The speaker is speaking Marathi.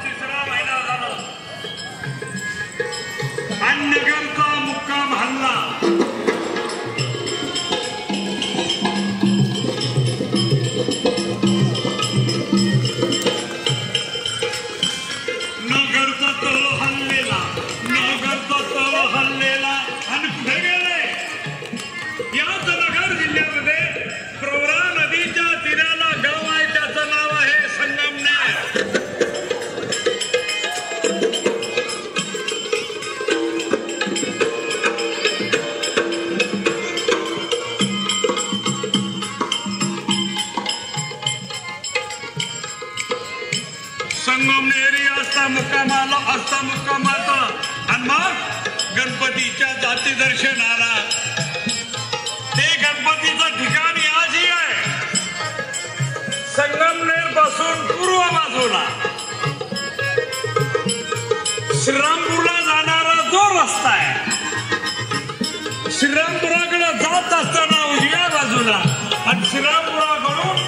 तिसरा महिना झाला आणि नगरचा मुक्काम हल्ला नगरचा तळ हल्लेला आणि पुढे गेले याच नगर जिल्ह्यामध्ये प्रवरा नदीच्या तीराला गाव आहे त्याचं नाव आहे संगमनेर संगमनेरी असता मुक्कामाचा आणि मग गणपतीच्या जाती दर्शनाला ते गणपतीचं ठिकाण आजही आहे संगमनेर पासून पूर्व बाजूला श्रीरामपूरला जाणारा जो रस्ता आहे श्रीरामपुराकडे जात असताना उजव्या बाजूला आणि श्रीरामपुराकडून